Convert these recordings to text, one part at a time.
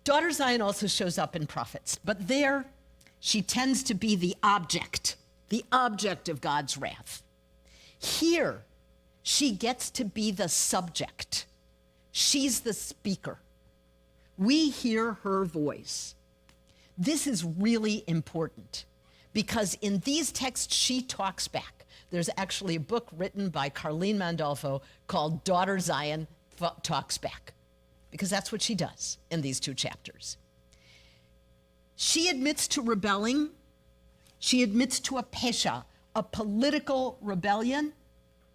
Daughter Zion also shows up in prophets, but there she tends to be the object of God's wrath. Here, she gets to be the subject. She's the speaker. We hear her voice. This is really important because in these texts, she talks back. There's actually a book written by Carlene Mandolfo called Daughter Zion Talks Back, because that's what she does in these 2 chapters. She admits to rebelling. She admits to a pesha, a political rebellion,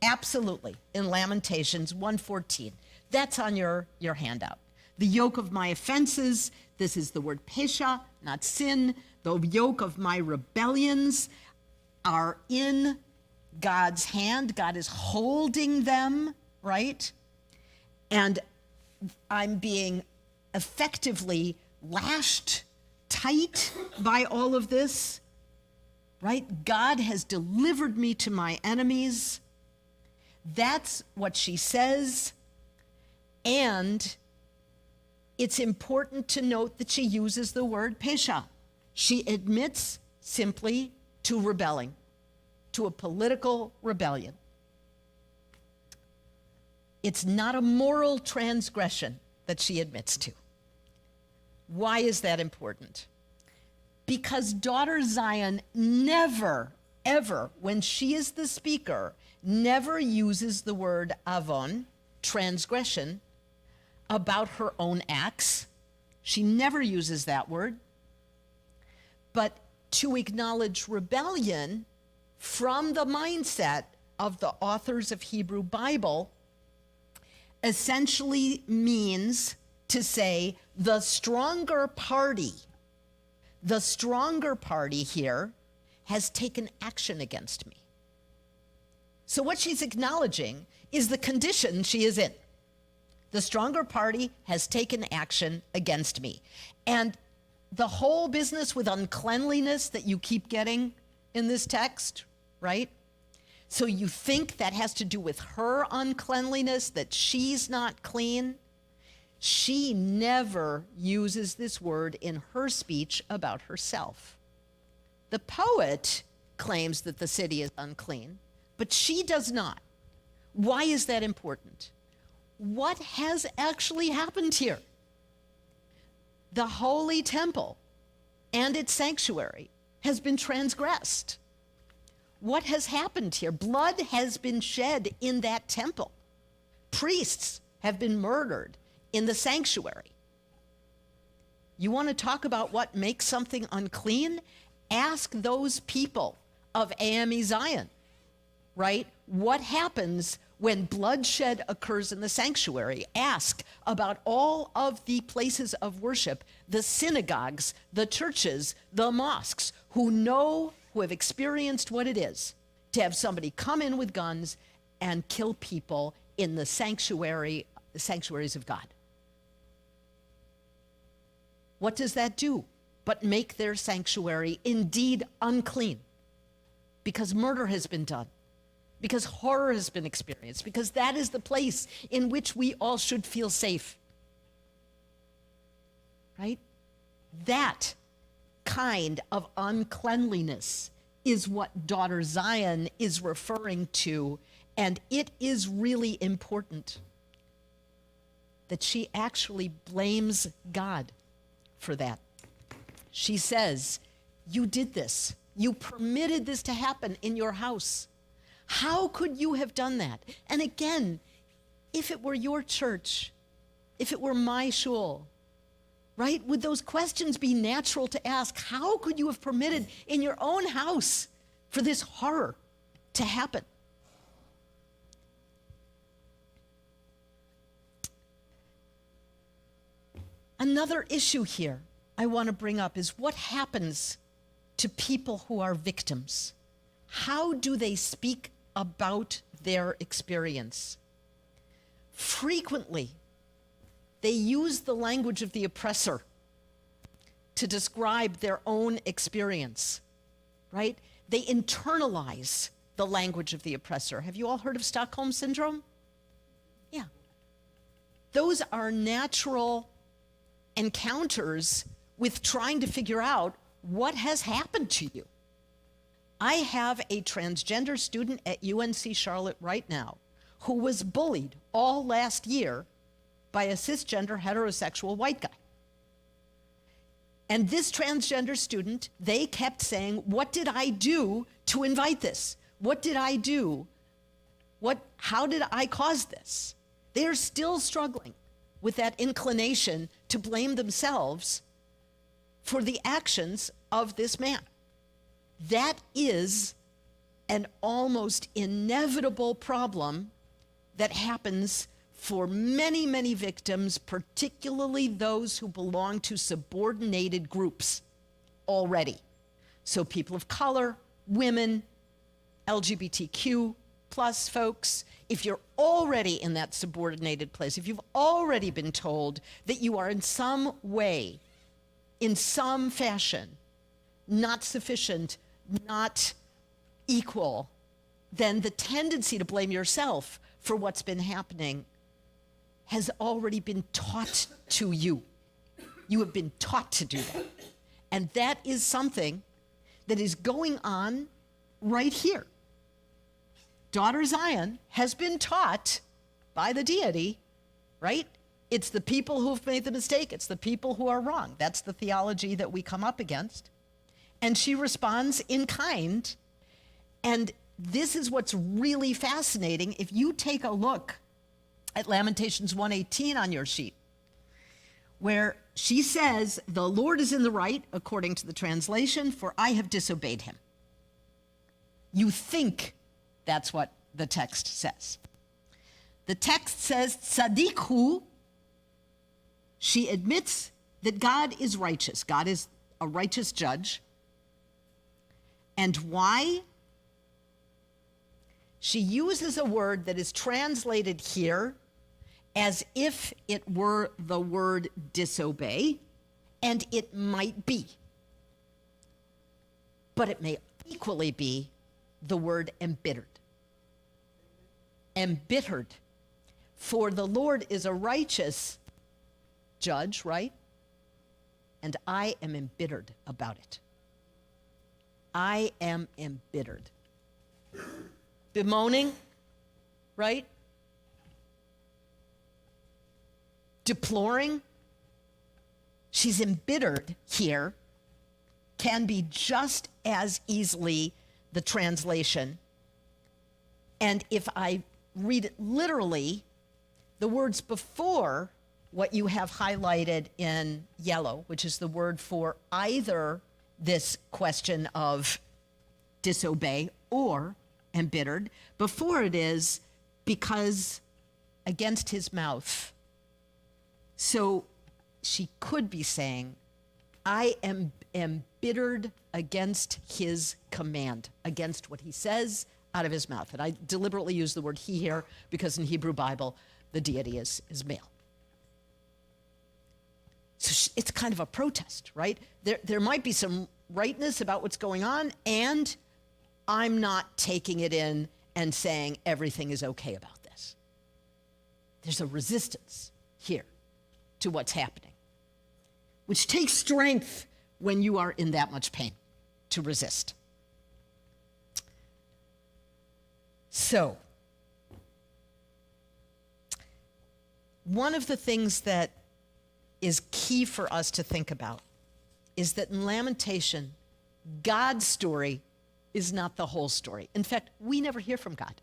absolutely, in Lamentations 1:14. That's on your handout. The yoke of my offenses, this is the word pesha, not sin. The yoke of my rebellions are in God's hand. God is holding them, right? And I'm being effectively lashed tight by all of this, right? God has delivered me to my enemies. That's what she says. And it's important to note that she uses the word pesha. She admits simply to rebelling, to a political rebellion. It's not a moral transgression that she admits to. Why is that important? Because Daughter Zion never, ever, when she is the speaker, never uses the word avon, transgression, about her own acts. She never uses that word. But to acknowledge rebellion from the mindset of the authors of Hebrew Bible essentially means to say the stronger party here has taken action against me. So what she's acknowledging is the condition she is in. The stronger party has taken action against me. And the whole business with uncleanliness that you keep getting in this text, right? So you think that has to do with her uncleanliness, that she's not clean. She never uses this word in her speech about herself. The poet claims that the city is unclean, but she does not. Why is that important? What has actually happened here? The holy temple and its sanctuary has been transgressed. What has happened here? Blood has been shed in that temple. Priests have been murdered in the sanctuary. You want to talk about what makes something unclean? Ask those people of AME Zion, right? What happens when bloodshed occurs in the sanctuary? Ask about all of the places of worship, the synagogues, the churches, the mosques, who have experienced what it is to have somebody come in with guns and kill people in the sanctuaries of God. What does that do but make their sanctuary indeed unclean? Because murder has been done, because horror has been experienced, because that is the place in which we all should feel safe, right? That kind of uncleanliness is what Daughter Zion is referring to, and it is really important that she actually blames God for that. She says, you did this. You permitted this to happen in your house. How could you have done that? And again, if it were your church, if it were my shul, right? Would those questions be natural to ask? How could you have permitted in your own house for this horror to happen? Another issue here I want to bring up is what happens to people who are victims. How do they speak about their experience? Frequently, they use the language of the oppressor to describe their own experience, right? They internalize the language of the oppressor. Have you all heard of Stockholm Syndrome? Yeah. Those are natural encounters with trying to figure out what has happened to you. I have a transgender student at UNC Charlotte right now who was bullied all last year by a cisgender heterosexual white guy. And this transgender student, they kept saying, what did I do to invite this? What did I do? How did I cause this? They are still struggling with that inclination to blame themselves for the actions of this man. That is an almost inevitable problem that happens for many, many victims, particularly those who belong to subordinated groups already. So people of color, women, LGBTQ plus folks, if you're already in that subordinated place, if you've already been told that you are in some way, in some fashion, not sufficient, not equal, then the tendency to blame yourself for what's been happening has already been taught to you. You have been taught to do that. And that is something that is going on right here. Daughter Zion has been taught by the deity, right? It's the people who've made the mistake. It's the people who are wrong. That's the theology that we come up against. And she responds in kind. And this is what's really fascinating. If you take a look at Lamentations 1:18 on your sheet, where she says, the Lord is in the right, according to the translation, for I have disobeyed him. You think that's what the text says. The text says, tzadikhu. She admits that God is righteous. God is a righteous judge. And why? She uses a word that is translated here as if it were the word disobey, and it might be. But it may equally be the word embittered. Embittered. For the Lord is a righteous judge, right? And I am embittered about it. I am embittered. Bemoaning, right? Deploring. She's embittered here can be just as easily the translation. And if I read it literally, the words before what you have highlighted in yellow, which is the word for either this question of disobey or embittered, before it is because against his mouth. So she could be saying, I am embittered against his command, against what he says out of his mouth. And I deliberately use the word he here because in Hebrew Bible, the deity is male. So it's kind of a protest, right? There might be some rightness about what's going on, and I'm not taking it in and saying everything is okay about this. There's a resistance here to what's happening, which takes strength when you are in that much pain to resist. So, one of the things that is key for us to think about is that in Lamentation, God's story is not the whole story. In fact, we never hear from God.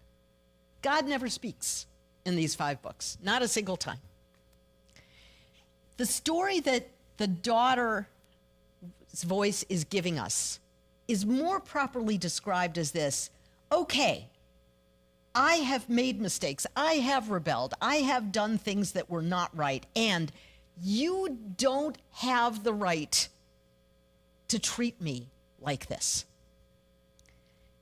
God never speaks in these 5 books, not a single time. The story that the daughter's voice is giving us is more properly described as this: okay, I have made mistakes, I have rebelled, I have done things that were not right, and you don't have the right to treat me like this.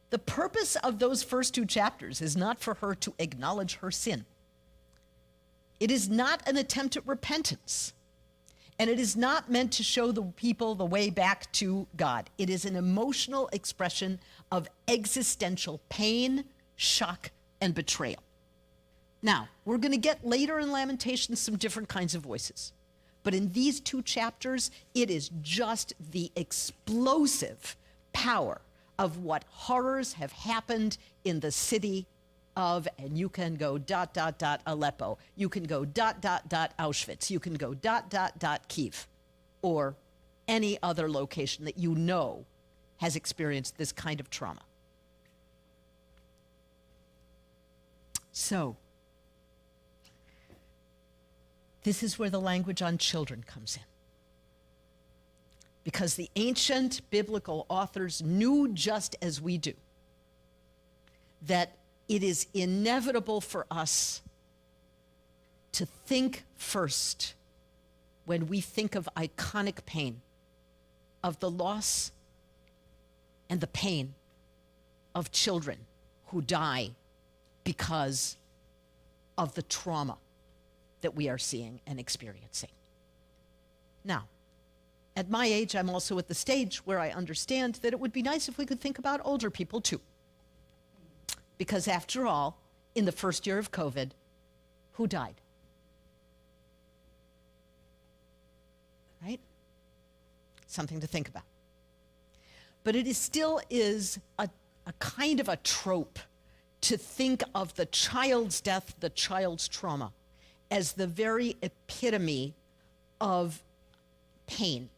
The purpose of those first 2 chapters is not for her to acknowledge her sin. It is not an attempt at repentance. And it is not meant to show the people the way back to God. It is an emotional expression of existential pain, shock, and betrayal. Now, we're going to get later in Lamentations some different kinds of voices. But in these 2 chapters, it is just the explosive power of what horrors have happened in the city of, and you can go ... Aleppo, you can go ... Auschwitz, you can go ... Kiev, or any other location that you know has experienced this kind of trauma. So, this is where the language on children comes in. Because the ancient biblical authors knew, just as we do, that it is inevitable for us to think first, when we think of iconic pain, of the loss and the pain of children who die because of the trauma that we are seeing and experiencing. Now, at my age, I'm also at the stage where I understand that it would be nice if we could think about older people too. Because after all, in the first year of COVID, who died? Right? Something to think about. But it is still is a kind of a trope to think of the child's death, the child's trauma, as the very epitome of pain.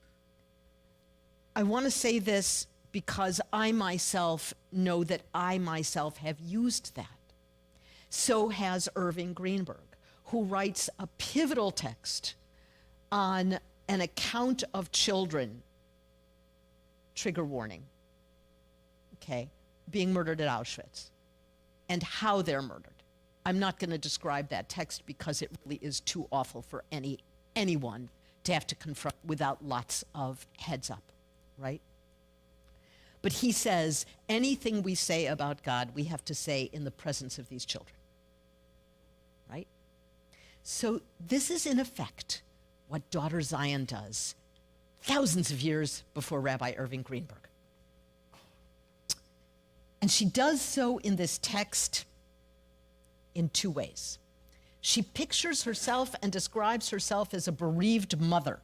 I want to say this because I myself know that I myself have used that. So has Irving Greenberg, who writes a pivotal text on an account of children, trigger warning, okay, being murdered at Auschwitz, and how they're murdered. I'm not going to describe that text because it really is too awful for anyone to have to confront without lots of heads up, right? But he says, anything we say about God, we have to say in the presence of these children, right? So this is, in effect, what Daughter Zion does thousands of years before Rabbi Irving Greenberg. And she does so in this text in 2 ways. She pictures herself and describes herself as a bereaved mother.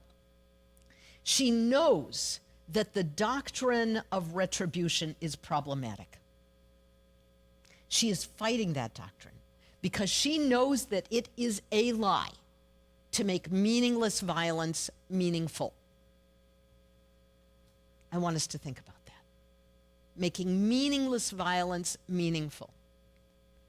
She knows that the doctrine of retribution is problematic. She is fighting that doctrine because she knows that it is a lie to make meaningless violence meaningful. I want us to think about that. Making meaningless violence meaningful.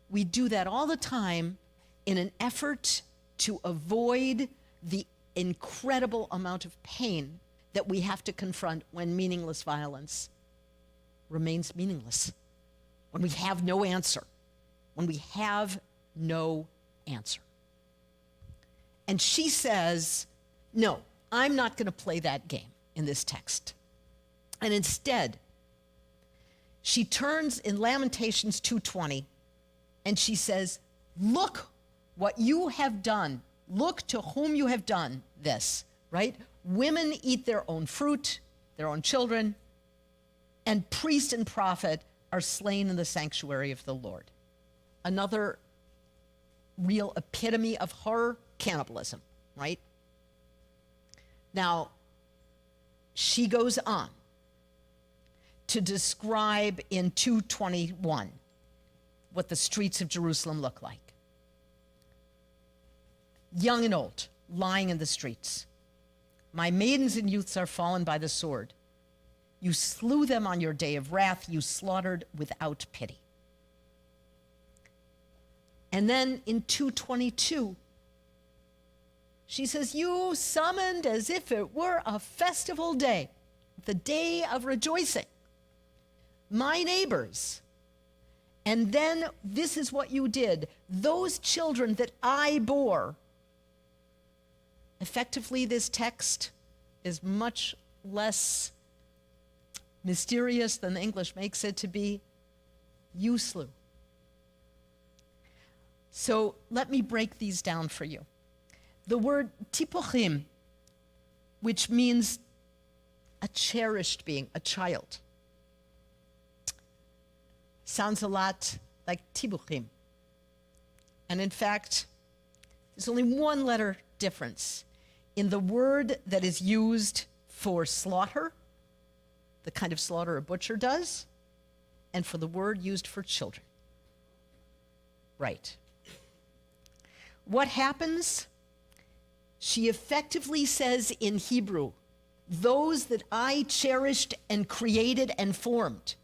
We do that all the time in an effort to avoid the incredible amount of pain that we have to confront when meaningless violence remains meaningless, when we have no answer, when we have no answer. And she says, no, I'm not going to play that game in this text. And instead, she turns in Lamentations 2:20, and she says, look what you have done. Look to whom you have done this, right? Women eat their own fruit, their own children, and priest and prophet are slain in the sanctuary of the Lord. Another real epitome of horror, cannibalism, right? Now, she goes on to describe in 2:21 what the streets of Jerusalem look like. Young and old, lying in the streets. My maidens and youths are fallen by the sword. You slew them on your day of wrath. You slaughtered without pity. And then in 2:22, she says, you summoned as if it were a festival day, the day of rejoicing, my neighbors. And then this is what you did. Those children that I bore. Effectively, this text is much less mysterious than the English makes it to be. You slew. So let me break these down for you. The word tipochim, which means a cherished being, a child, sounds a lot like tibuchim. And in fact, there's only one letter difference. in the word that is used for slaughter, the kind of slaughter a butcher does, and for the word used for children. Right. What happens? She effectively says in Hebrew, those that I cherished and created and formed,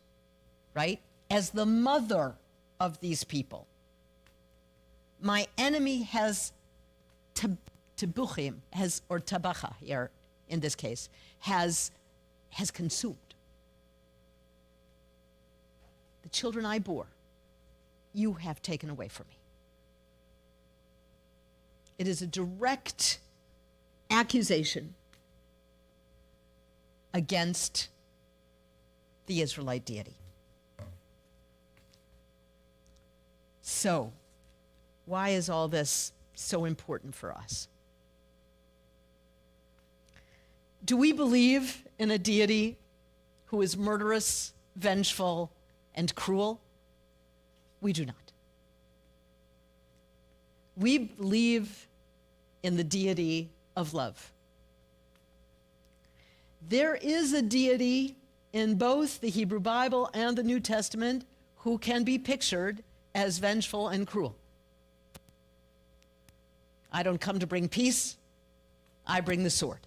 right, as the mother of these people. My enemy has tabuchim, or tabacha here in this case, has consumed. The children I bore, you have taken away from me. It is a direct accusation against the Israelite deity. So, why is all this so important for us? Do we believe in a deity who is murderous, vengeful, and cruel? We do not. We believe in the deity of love. There is a deity in both the Hebrew Bible and the New Testament who can be pictured as vengeful and cruel. I don't come to bring peace, I bring the sword.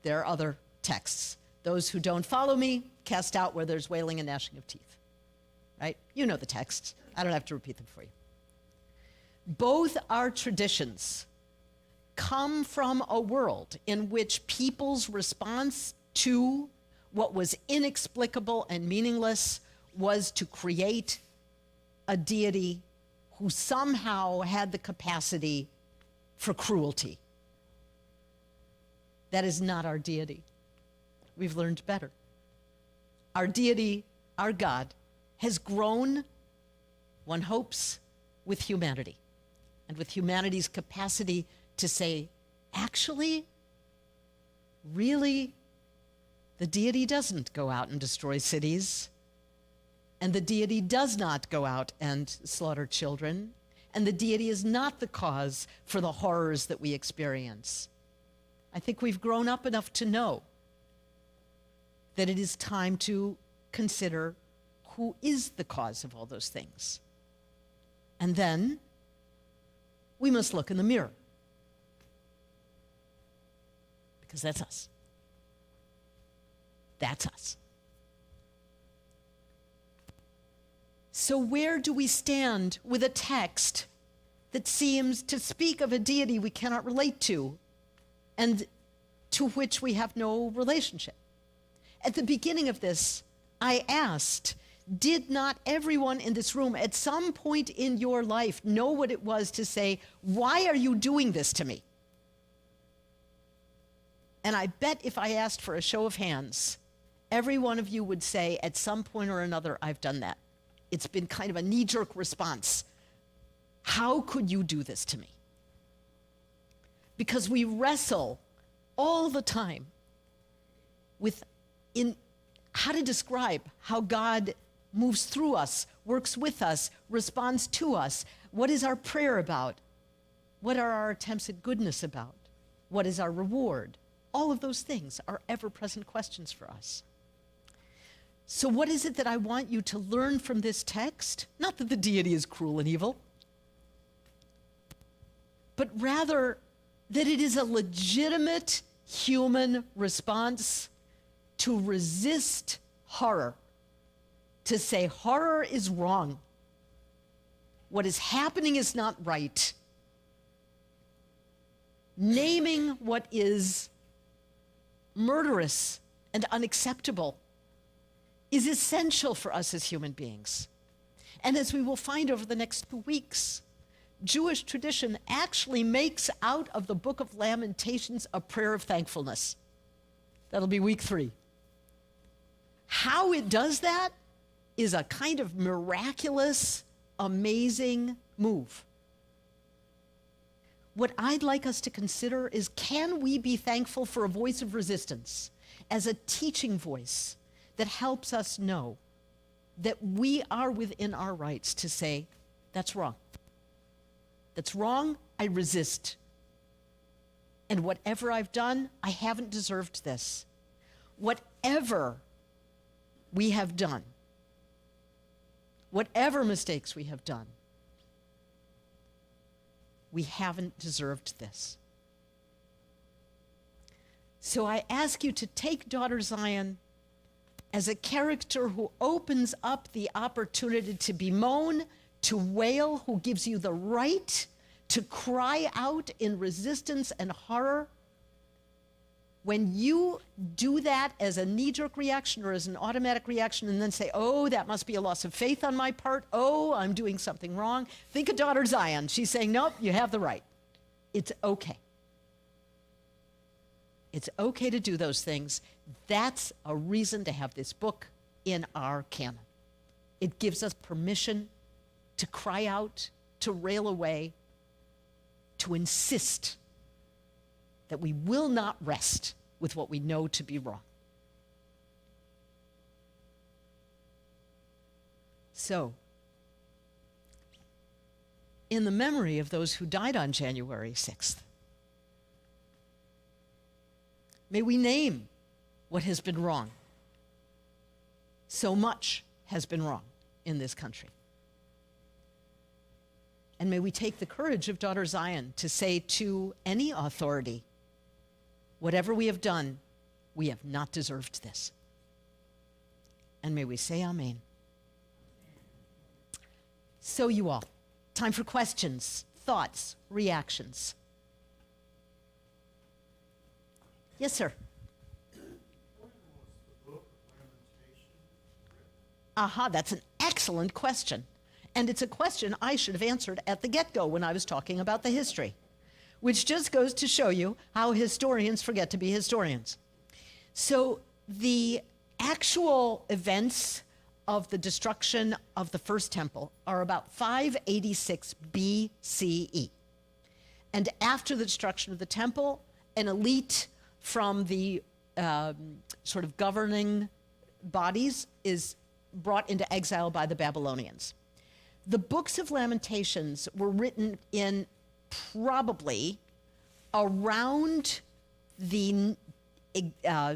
There are other texts. Those who don't follow me, cast out where there's wailing and gnashing of teeth. Right? You know the texts. I don't have to repeat them for you. Both our traditions come from a world in which people's response to what was inexplicable and meaningless was to create a deity who somehow had the capacity for cruelty. That is not our deity. We've learned better. Our deity, our God, has grown, one hopes, with humanity and with humanity's capacity to say, actually, really, the deity doesn't go out and destroy cities, and the deity does not go out and slaughter children, and the deity is not the cause for the horrors that we experience. I think we've grown up enough to know that it is time to consider who is the cause of all those things. And then we must look in the mirror, because that's us. That's us. So where do we stand with a text that seems to speak of a deity we cannot relate to and to which we have no relationship? At the beginning of this, I asked, did not everyone in this room at some point in your life know what it was to say, why are you doing this to me? And I bet if I asked for a show of hands, every one of you would say, at some point or another, I've done that. It's been kind of a knee-jerk response. How could you do this to me? Because we wrestle all the time with how to describe how God moves through us, works with us, responds to us. What is our prayer about? What are our attempts at goodness about? What is our reward? All of those things are ever-present questions for us. So what is it that I want you to learn from this text? Not that the deity is cruel and evil, but rather that it is a legitimate human response to resist horror, to say horror is wrong. What is happening is not right. Naming what is murderous and unacceptable is essential for us as human beings. And as we will find over the next 2 weeks, Jewish tradition actually makes out of the Book of Lamentations a prayer of thankfulness. That'll be week 3. How it does that is a kind of miraculous, amazing move. What I'd like us to consider is, can we be thankful for a voice of resistance as a teaching voice that helps us know that we are within our rights to say, that's wrong. That's wrong, I resist. And whatever I've done, I haven't deserved this. Whatever we have done, whatever mistakes we have done, we haven't deserved this. So I ask you to take daughter Zion as a character who opens up the opportunity to bemoan, to wail, who gives you the right to cry out in resistance and horror. When you do that as a knee-jerk reaction or as an automatic reaction and then say, oh, that must be a loss of faith on my part. Oh, I'm doing something wrong. Think of daughter Zion. She's saying, nope, you have the right. It's okay. It's okay to do those things. That's a reason to have this book in our canon. It gives us permission to cry out, to rail away, to insist that we will not rest with what we know to be wrong. So, in the memory of those who died on January 6th, may we name what has been wrong. So much has been wrong in this country. And may we take the courage of daughter Zion to say to any authority, whatever we have done, we have not deserved this. And may we say amen. So you all, time for questions, thoughts, reactions. Yes, sir. When was the Book of Lamentations written? Aha, that's an excellent question. And it's a question I should have answered at the get-go when I was talking about the history, which just goes to show you how historians forget to be historians. So the actual events of the destruction of the first temple are about 586 BCE. And after the destruction of the temple, an elite from the sort of governing bodies is brought into exile by the Babylonians. The books of Lamentations were written in probably around the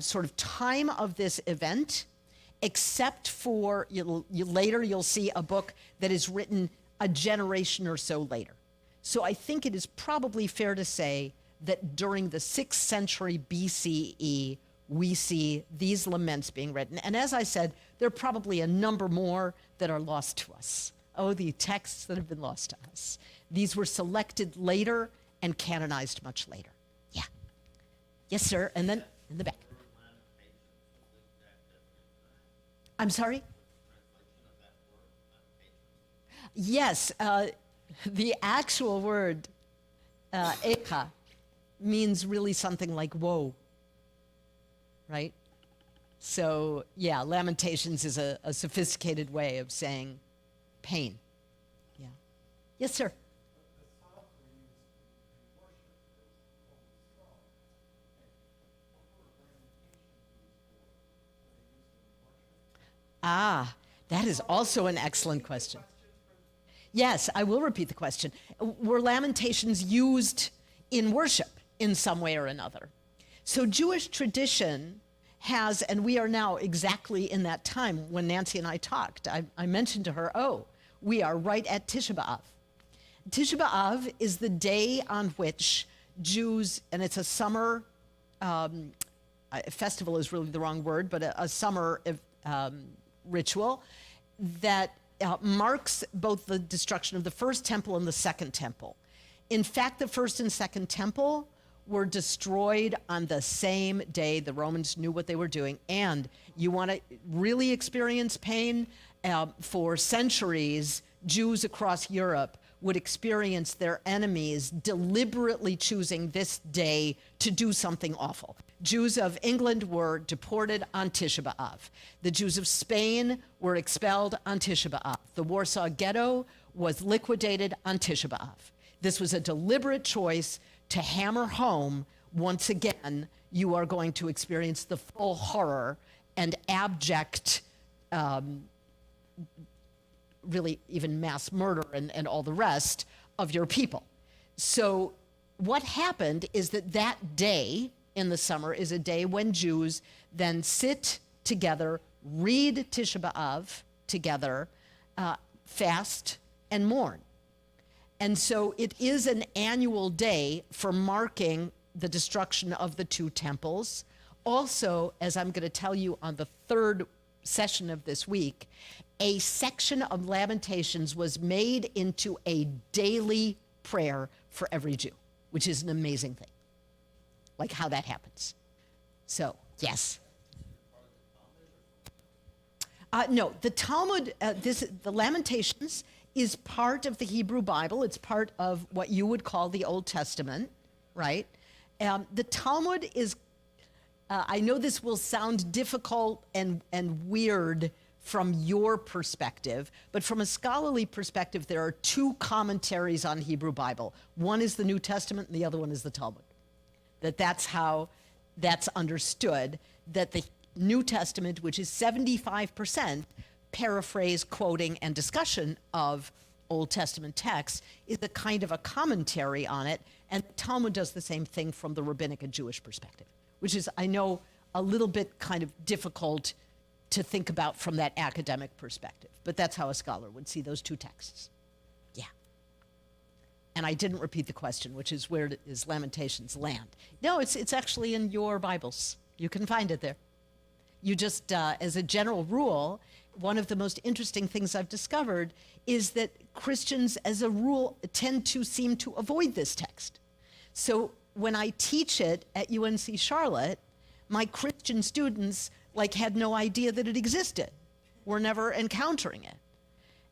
sort of time of this event, except for later you'll see a book that is written a generation or so later. So I think it is probably fair to say that during the 6th century BCE, we see these laments being written. And as I said, there are probably a number more that are lost to us. Oh, the texts that have been lost to us. These were selected later and canonized much later. Yeah. Yes, sir. And then in the back. I'm sorry? Yes. The actual word, eka, means really something like woe. Right? So, yeah, Lamentations is a sophisticated way of saying pain. Yeah. Yes, sir. Ah, that is also an excellent question. Yes, I will repeat the question. Were Lamentations used in worship in some way or another? So Jewish tradition has, and we are now exactly in that time when Nancy and I talked. I mentioned to her, oh, we are right at Tisha B'Av. Tisha B'Av is the day on which Jews, and it's a summer, festival is really the wrong word, but a summer ritual that marks both the destruction of the first temple and the second temple. In fact, the first and second temple were destroyed on the same day. The Romans knew what they were doing. And you want to really experience pain? For centuries, Jews across Europe would experience their enemies deliberately choosing this day to do something awful. Jews of England were deported on Tisha B'Av. The Jews of Spain were expelled on Tisha B'Av. The Warsaw Ghetto was liquidated on Tisha B'Av. This was a deliberate choice to hammer home, once again, you are going to experience the full horror and abject, really even mass murder and all the rest of your people. So what happened is that day in the summer is a day when Jews then sit together, read Tisha B'Av together, fast, and mourn. And so it is an annual day for marking the destruction of the two temples. Also, as I'm going to tell you on the third session of this week, a section of Lamentations was made into a daily prayer for every Jew, which is an amazing thing, like how that happens. So, yes. No, the Talmud, the Lamentations is part of the Hebrew Bible. It's part of what you would call the Old Testament, right? The Talmud is, I know this will sound difficult and weird from your perspective, but from a scholarly perspective, there are two commentaries on Hebrew Bible. One is the New Testament, and the other one is the Talmud. That's how that's understood, that the New Testament, which is 75% paraphrase, quoting, and discussion of Old Testament texts, is a kind of a commentary on it, and the Talmud does the same thing from the rabbinic and Jewish perspective, which is, I know, a little bit kind of difficult to think about from that academic perspective, but that's how a scholar would see those two texts. Yeah. And I didn't repeat the question, which is, where does Lamentations land? No, it's actually in your Bibles. You can find it there. You just, as a general rule, one of the most interesting things I've discovered is that Christians, as a rule, tend to seem to avoid this text. So when I teach it at UNC Charlotte, my Christian students had no idea that it existed. We're never encountering it.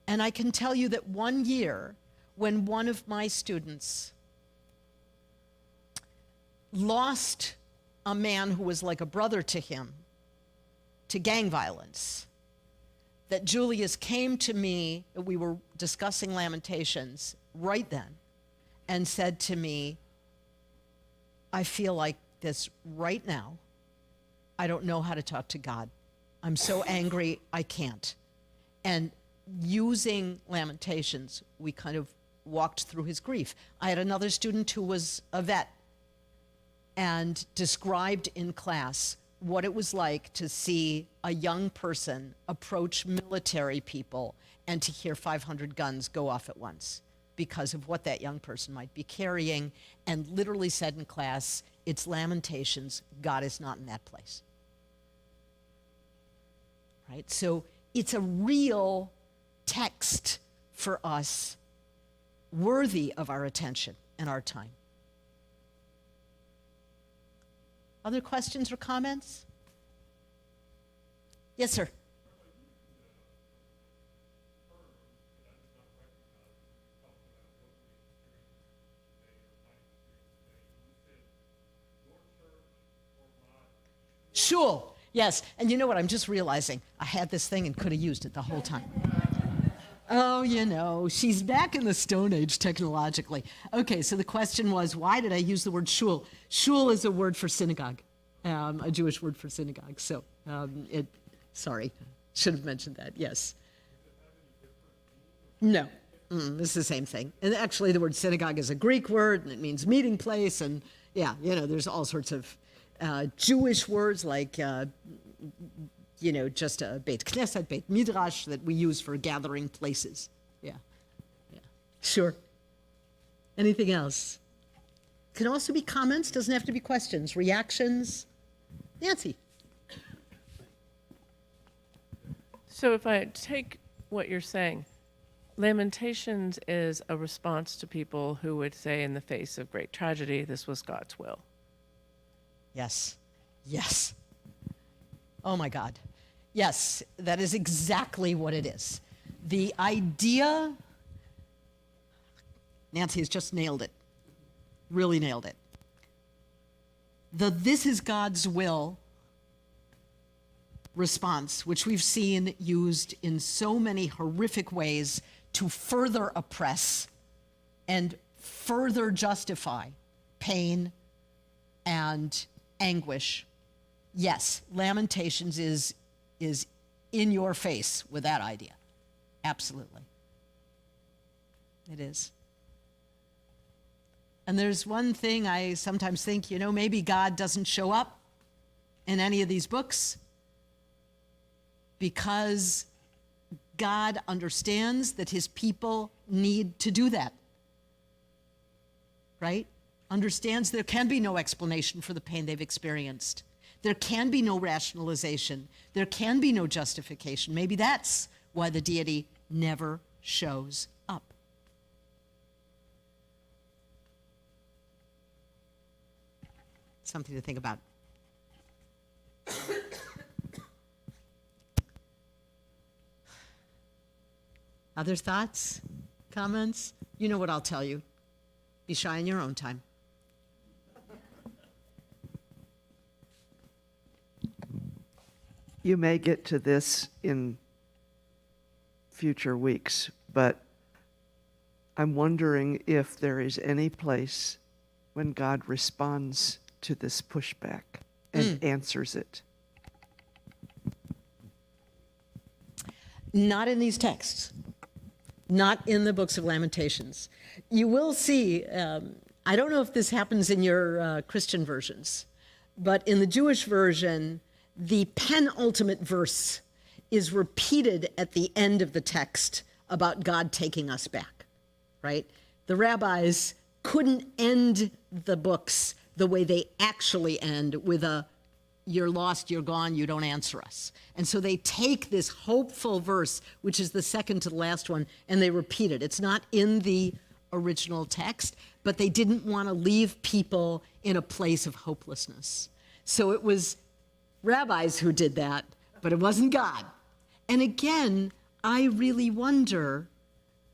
And I can tell you that one year, when one of my students lost a man who was like a brother to him to gang violence, that Julius came to me, we were discussing Lamentations right then, and said to me, I feel like this right now. I don't know how to talk to God. I'm so angry, I can't. And using Lamentations, we kind of walked through his grief. I had another student who was a vet and described in class what it was like to see a young person approach military people and to hear 500 guns go off at once because of what that young person might be carrying, and literally said in class, it's Lamentations, God is not in that place. Right? So it's a real text for us, worthy of our attention and our time. Other questions or comments? Yes, sir. Shul, yes. And you know what? I'm just realizing I had this thing and could have used it the whole time. Oh, you know, she's back in the Stone Age technologically. Okay, so the question was, why did I use the word shul? Shul is a word for synagogue, a Jewish word for synagogue. So sorry, should have mentioned that, yes. No, it's the same thing. And actually the word synagogue is a Greek word, and it means meeting place, and yeah, you know, there's all sorts of Jewish words like, you know, just a Beit Knesset, Beit Midrash that we use for gathering places. Yeah. Sure. Anything else? Can also be comments, doesn't have to be questions. Reactions? Nancy? So if I take what you're saying, Lamentations is a response to people who would say in the face of great tragedy, this was God's will. Yes. Yes. Oh my God. Yes, that is exactly what it is. The idea, Nancy has just nailed it, really nailed it. The this is God's will response, which we've seen used in so many horrific ways to further oppress and further justify pain and anguish. Yes, Lamentations is in your face with that idea. Absolutely. It is. And there's one thing I sometimes think, maybe God doesn't show up in any of these books because God understands that his people need to do that, right? Understands there can be no explanation for the pain they've experienced. There can be no rationalization. There can be no justification. Maybe that's why the deity never shows up. Something to think about. Other thoughts? Comments? You know what I'll tell you. Be shy in your own time. You may get to this in future weeks, but I'm wondering if there is any place when God responds to this pushback and answers it. Not in these texts. Not in the books of Lamentations. You will see, I don't know if this happens in your Christian versions, but in the Jewish version, the penultimate verse is repeated at the end of the text about God taking us back, right? The rabbis couldn't end the books the way they actually end with a, you're lost, you're gone, you don't answer us. And so they take this hopeful verse, which is the second to the last one, and they repeat it. It's not in the original text, but they didn't want to leave people in a place of hopelessness. So it was rabbis who did that, but it wasn't God. And again, I really wonder,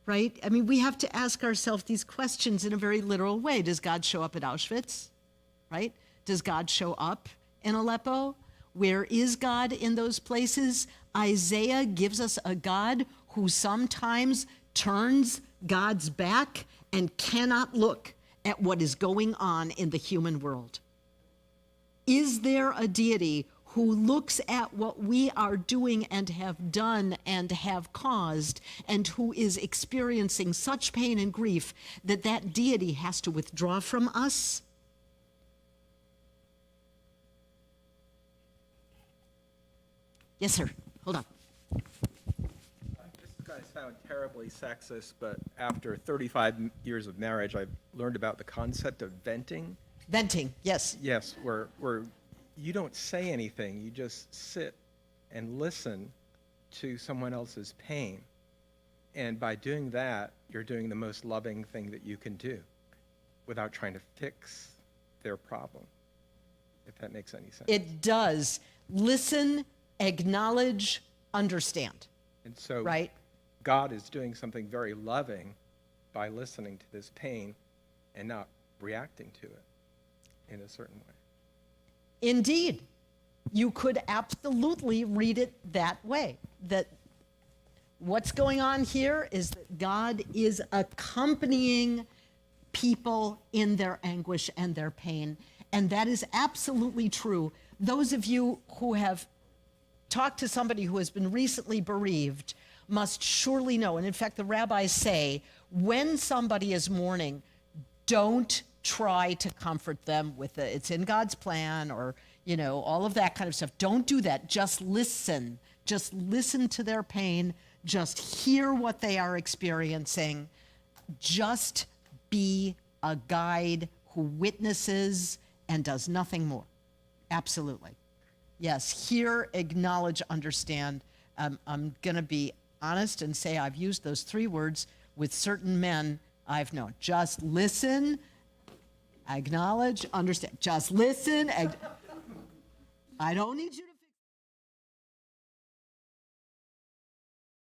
right? I mean, we have to ask ourselves these questions in a very literal way. Does God show up at Auschwitz, right? Does God show up in Aleppo? Where is God in those places? Isaiah gives us a God who sometimes turns God's back and cannot look at what is going on in the human world. Is there a deity who looks at what we are doing and have done and have caused, and who is experiencing such pain and grief that that deity has to withdraw from us? Yes, sir. Hold on. This is going to sound terribly sexist, but after 35 years of marriage, I've learned about the concept of venting. Venting, yes. Yes, where you don't say anything, you just sit and listen to someone else's pain. And by doing that, you're doing the most loving thing that you can do without trying to fix their problem, if that makes any sense. It does. Listen, acknowledge, understand. And so right? God is doing something very loving by listening to this pain and not reacting to it in a certain way. Indeed. You could absolutely read it that way, that what's going on here is that God is accompanying people in their anguish and their pain, and that is absolutely true. Those of you who have talked to somebody who has been recently bereaved must surely know, and in fact the rabbis say, when somebody is mourning, don't try to comfort them with it's in God's plan, or all of that kind of stuff. Don't do that. Just listen. Just listen to their pain. Just hear what they are experiencing. Just be a guide who witnesses and does nothing more. Absolutely. Yes, hear, acknowledge, understand. I'm going to be honest and say I've used those three words with certain men I've known. Just listen, acknowledge, understand. Just listen. I don't need you to